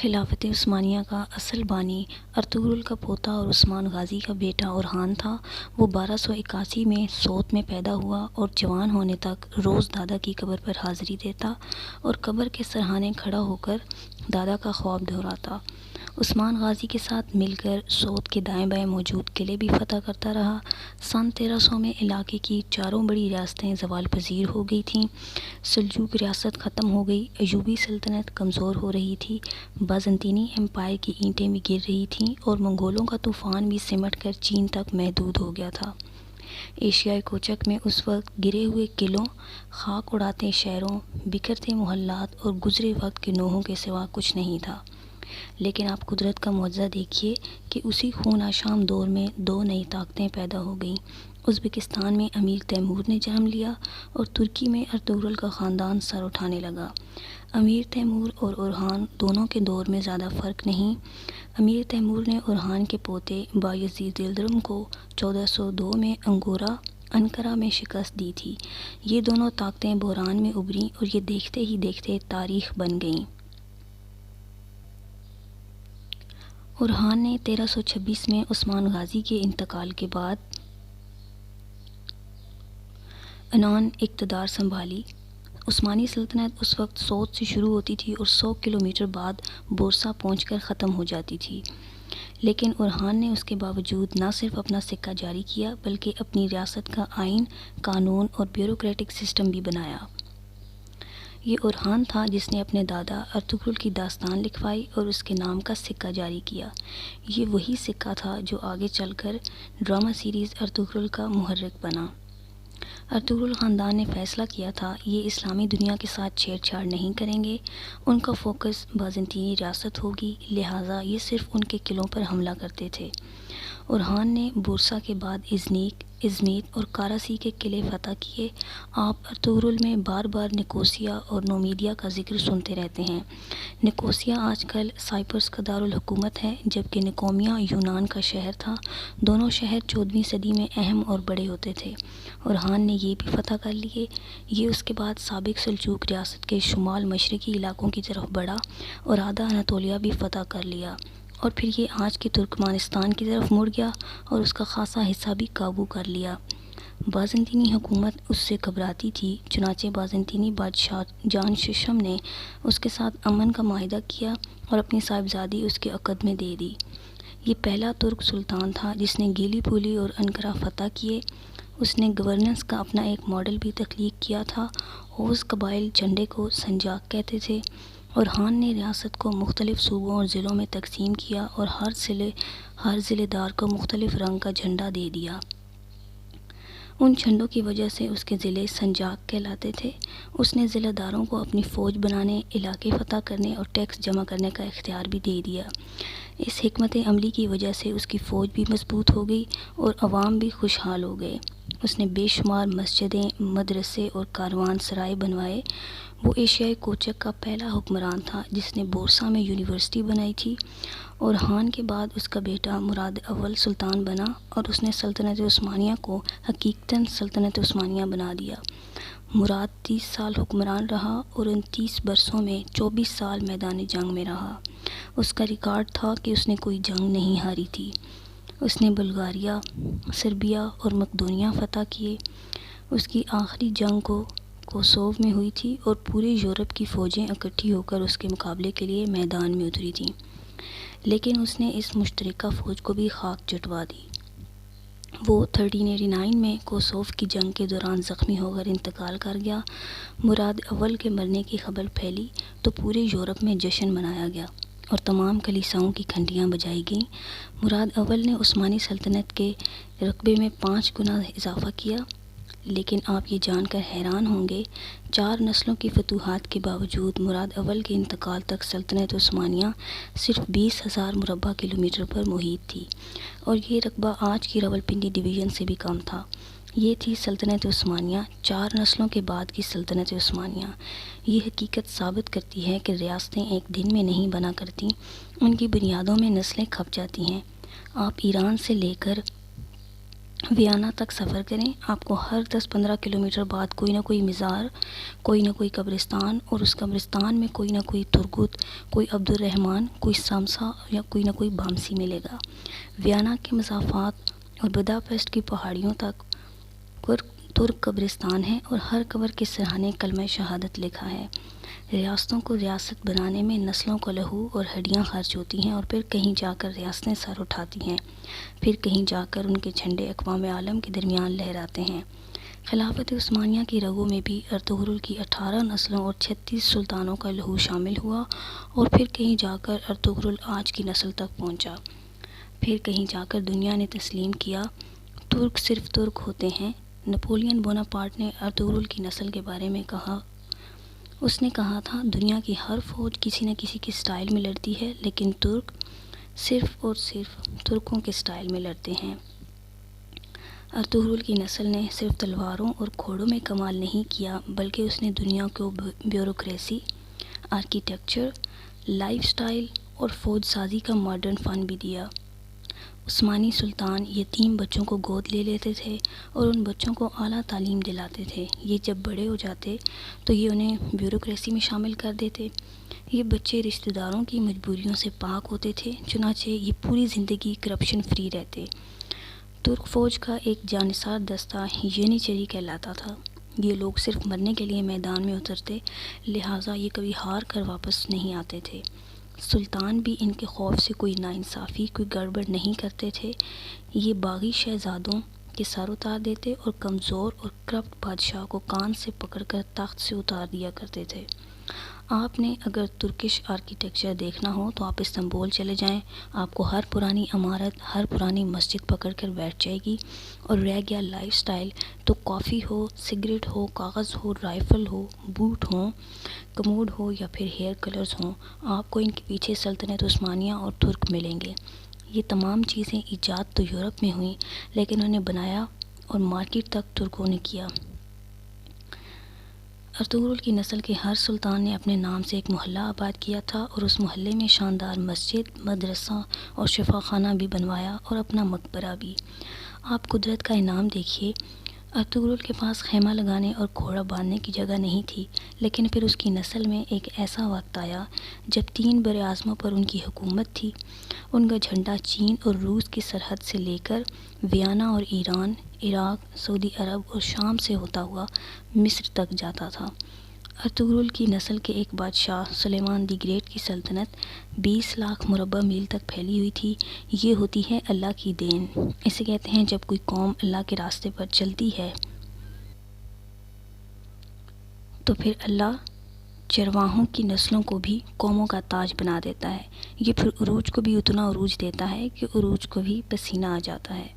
خلافت عثمانیہ کا اصل بانی ارطغرل کا پوتا اور عثمان غازی کا بیٹا اورحان تھا۔ وہ 1281 میں سوت میں پیدا ہوا اور جوان ہونے تک روز دادا کی قبر پر حاضری دیتا اور قبر کے سرہانے کھڑا ہو کر دادا کا خواب دہراتا۔ عثمان غازی کے ساتھ مل کر سوت کے دائیں بائیں موجود قلعے بھی فتح کرتا رہا۔ سن 1300 میں علاقے کی چاروں بڑی ریاستیں زوال پذیر ہو گئی تھیں۔ سلجوق ریاست ختم ہو گئی، ایوبی سلطنت کمزور ہو رہی تھی، بازنطینی امپائر کی اینٹیں بھی گر رہی تھیں اور منگولوں کا طوفان بھی سمٹ کر چین تک محدود ہو گیا تھا۔ ایشیائی کوچک میں اس وقت گرے ہوئے قلعوں، خاک اڑاتے شہروں، بکھرتے محلات اور گزرے وقت کے نوحوں کے سوا کچھ نہیں تھا۔ لیکن آپ قدرت کا معجزہ دیکھیے کہ اسی خون آشام دور میں دو نئی طاقتیں پیدا ہو گئیں۔ ازبکستان میں امیر تیمور نے جنم لیا اور ترکی میں ارطغرل کا خاندان سر اٹھانے لگا۔ امیر تیمور اور اورحان دونوں کے دور میں زیادہ فرق نہیں۔ امیر تیمور نے اورحان کے پوتے بایزید یلدرم کو 1402 میں انقرہ میں شکست دی تھی۔ یہ دونوں طاقتیں بحران میں ابھریں اور یہ دیکھتے ہی دیکھتے تاریخ بن گئیں۔ اورحان نے 1326 میں عثمان غازی کے انتقال کے بعد عنان اقتدار سنبھالی۔ عثمانی سلطنت اس وقت سوت سے شروع ہوتی تھی اور 100 کلومیٹر بعد بورسا پہنچ کر ختم ہو جاتی تھی۔ لیکن اورحان نے اس کے باوجود نہ صرف اپنا سکہ جاری کیا بلکہ اپنی ریاست کا آئین، قانون اور بیوروکریٹک سسٹم بھی بنایا۔ یہ اورحان تھا جس نے اپنے دادا ارطغرل کی داستان لکھوائی اور اس کے نام کا سکہ جاری کیا۔ یہ وہی سکہ تھا جو آگے چل کر ڈرامہ سیریز ارطغرل کا محرک بنا۔ ارطغرل خاندان نے فیصلہ کیا تھا یہ اسلامی دنیا کے ساتھ چھیڑ چھاڑ نہیں کریں گے، ان کا فوکس بازنطینی ریاست ہوگی، لہٰذا یہ صرف ان کے قلعوں پر حملہ کرتے تھے۔ اورحان نے بورسا کے بعد ازنیک، ازمیت اور کاراسí کے قلعے فتح کیے۔ آپ ارطغرل میں بار بار نکوسیا اور نومیڈیا کا ذکر سنتے رہتے ہیں۔ نکوسیا آج کل سائپرس کا دارالحکومت ہے جبکہ نکومیا یونان کا شہر تھا۔ دونوں شہر 14ویں صدی میں اہم اور بڑے ہوتے تھے۔ اورحان نے یہ بھی فتح کر لیے۔ یہ اس کے بعد سابق سلجوق ریاست کے شمال مشرقی علاقوں کی طرف بڑھا اور آدھا اناطولیہ بھی فتح کر لیا اور پھر یہ آج کے ترکمانستان کی طرف مڑ گیا اور اس کا خاصا حصہ بھی قابو کر لیا۔ بازنطینی حکومت اس سے گھبراتی تھی، چنانچہ بازنطینی بادشاہ جان ششم نے اس کے ساتھ امن کا معاہدہ کیا اور اپنی صاحبزادی اس کے عقد میں دے دی۔ یہ پہلا ترک سلطان تھا جس نے گیلی پولی اور انقرہ فتح کیے۔ اس نے گورننس کا اپنا ایک ماڈل بھی تخلیق کیا تھا۔ اوغز قبائل جھنڈے کو سنجاق کہتے تھے۔ اورحان نے ریاست کو مختلف صوبوں اور ضلعوں میں تقسیم کیا اور ہر ضلع دار کو مختلف رنگ کا جھنڈا دے دیا۔ ان جھنڈوں کی وجہ سے اس کے ضلع سنجاق کہلاتے تھے۔ اس نے ضلع داروں کو اپنی فوج بنانے، علاقے فتح کرنے اور ٹیکس جمع کرنے کا اختیار بھی دے دیا۔ اس حکمت عملی کی وجہ سے اس کی فوج بھی مضبوط ہو گئی اور عوام بھی خوشحال ہو گئے۔ اس نے بے شمار مسجدیں، مدرسے اور کاروان سرائے بنوائے۔ وہ ایشیائی کوچک کا پہلا حکمران تھا جس نے بورسا میں یونیورسٹی بنائی تھی۔ اورحان کے بعد اس کا بیٹا مراد اول سلطان بنا اور اس نے سلطنت عثمانیہ کو حقیقتاً سلطنت عثمانیہ بنا دیا۔ مراد 30 سال حکمران رہا اور ان 30 برسوں میں 24 سال میدان جنگ میں رہا۔ اس کا ریکارڈ تھا کہ اس نے کوئی جنگ نہیں ہاری تھی۔ اس نے بلغاریہ، سربیا اور مقدونیہ فتح کیے۔ اس کی آخری جنگ کوسوو میں ہوئی تھی اور پورے یورپ کی فوجیں اکٹھی ہو کر اس کے مقابلے کے لیے میدان میں اتری تھیں، لیکن اس نے اس مشترکہ فوج کو بھی خاک چٹوا دی۔ وہ 1389 میں کوسوو کی جنگ کے دوران زخمی ہو کر انتقال کر گیا۔ مراد اول کے مرنے کی خبر پھیلی تو پورے یورپ میں جشن منایا گیا اور تمام کلیساؤں کی گھنٹیاں بجائی گئیں۔ مراد اول نے عثمانی سلطنت کے رقبے میں 5 گنا اضافہ کیا، لیکن آپ یہ جان کر حیران ہوں گے 4 نسلوں کی فتوحات کے باوجود مراد اول کے انتقال تک سلطنت عثمانیہ صرف 20,000 مربع کلومیٹر پر محیط تھی اور یہ رقبہ آج کی راولپنڈی ڈویژن سے بھی کم تھا۔ یہ تھی سلطنت عثمانیہ، 4 نسلوں کے بعد کی سلطنت عثمانیہ۔ یہ حقیقت ثابت کرتی ہے کہ ریاستیں ایک دن میں نہیں بنا کرتیں، ان کی بنیادوں میں نسلیں کھپ جاتی ہیں۔ آپ ایران سے لے کر ویانا تک سفر کریں، آپ کو ہر 10-15 کلومیٹر بعد کوئی نہ کوئی مزار، کوئی نہ کوئی قبرستان، اور اس قبرستان میں کوئی نہ کوئی ترگت، کوئی عبد الرحمن، کوئی سامسا یا کوئی نہ کوئی بامسی ملے گا۔ ویانا کے مسافات اور بداپیسٹ کی پہاڑیوں تک ترک قبرستان ہیں، اور ہر قبر کے سرہانے کلمہ شہادت لکھا ہے۔ ریاستوں کو ریاست بنانے میں نسلوں کا لہو اور ہڈیاں خرچ ہوتی ہیں، اور پھر کہیں جا کر ریاستیں سر اٹھاتی ہیں، پھر کہیں جا کر ان کے جھنڈے اقوام عالم کے درمیان لہراتے ہیں۔ خلافت عثمانیہ کی رگوں میں بھی ارطغرل کی 18 نسلوں اور 36 سلطانوں کا لہو شامل ہوا، اور پھر کہیں جا کر ارطغرل آج کی نسل تک پہنچا۔ پھر کہیں جا کر دنیا نے تسلیم کیا، ترک صرف ترک ہوتے ہیں۔ نپولین بوناپارٹ نے ارطغرل کی نسل کے بارے میں کہا، اس نے کہا تھا، دنیا کی ہر فوج کسی نہ کسی کے سٹائل میں لڑتی ہے، لیکن ترک صرف اور صرف ترکوں کے سٹائل میں لڑتے ہیں۔ ارطغرل کی نسل نے صرف تلواروں اور گھوڑوں میں کمال نہیں کیا، بلکہ اس نے دنیا کو بیوروکریسی، آرکیٹیکچر، لائف سٹائل اور فوج سازی کا ماڈرن فن بھی دیا۔ عثمانی سلطان یتیم بچوں کو گود لے لیتے تھے اور ان بچوں کو اعلیٰ تعلیم دلاتے تھے۔ یہ جب بڑے ہو جاتے تو یہ انہیں بیوروکریسی میں شامل کر دیتے۔ یہ بچے رشتہ داروں کی مجبوریوں سے پاک ہوتے تھے، چنانچہ یہ پوری زندگی کرپشن فری رہتے۔ ترک فوج کا ایک جانثار دستہ ینیچری کہلاتا تھا۔ یہ لوگ صرف مرنے کے لیے میدان میں اترتے، لہٰذا یہ کبھی ہار کر واپس نہیں آتے تھے۔ سلطان بھی ان کے خوف سے کوئی ناانصافی، کوئی گڑبڑ نہیں کرتے تھے۔ یہ باغی شہزادوں کے سر اتار دیتے اور کمزور اور کرپٹ بادشاہ کو کان سے پکڑ کر تخت سے اتار دیا کرتے تھے۔ آپ نے اگر ترکش آرکیٹیکچر دیکھنا ہو تو آپ استنبول چلے جائیں، آپ کو ہر پرانی عمارت، ہر پرانی مسجد پکڑ کر بیٹھ جائے گی۔ اور رہ گیا لائف سٹائل، تو کافی ہو، سگریٹ ہو، کاغذ ہو، رائفل ہو، بوٹ ہوں، کموڈ ہو یا پھر ہیئر کلرز ہوں، آپ کو ان کے پیچھے سلطنت عثمانیہ اور ترک ملیں گے۔ یہ تمام چیزیں ایجاد تو یورپ میں ہوئیں، لیکن انہیں بنایا اور مارکیٹ تک ترکوں نے کیا۔ ارطغرل کی نسل کے ہر سلطان نے اپنے نام سے ایک محلہ آباد کیا تھا، اور اس محلے میں شاندار مسجد، مدرسہ اور شفا خانہ بھی بنوایا، اور اپنا مقبرہ بھی۔ آپ قدرت کا انعام دیکھیے، ارطغرل کے پاس خیمہ لگانے اور گھوڑا باندھنے کی جگہ نہیں تھی، لیکن پھر اس کی نسل میں ایک ایسا وقت آیا جب 3 براعظموں پر ان کی حکومت تھی۔ ان کا جھنڈا چین اور روس کی سرحد سے لے کر ویانا اور ایران، عراق، سعودی عرب اور شام سے ہوتا ہوا مصر تک جاتا تھا۔ ارطغرل کی نسل کے ایک بادشاہ سلیمان دی گریٹ کی سلطنت 20 لاکھ مربع میل تک پھیلی ہوئی تھی۔ یہ ہوتی ہے اللہ کی دین۔ اسے کہتے ہیں جب کوئی قوم اللہ کے راستے پر چلتی ہے تو پھر اللہ چرواہوں کی نسلوں کو بھی قوموں کا تاج بنا دیتا ہے۔ یہ پھر عروج کو بھی اتنا عروج دیتا ہے کہ عروج کو بھی پسینہ آ جاتا ہے۔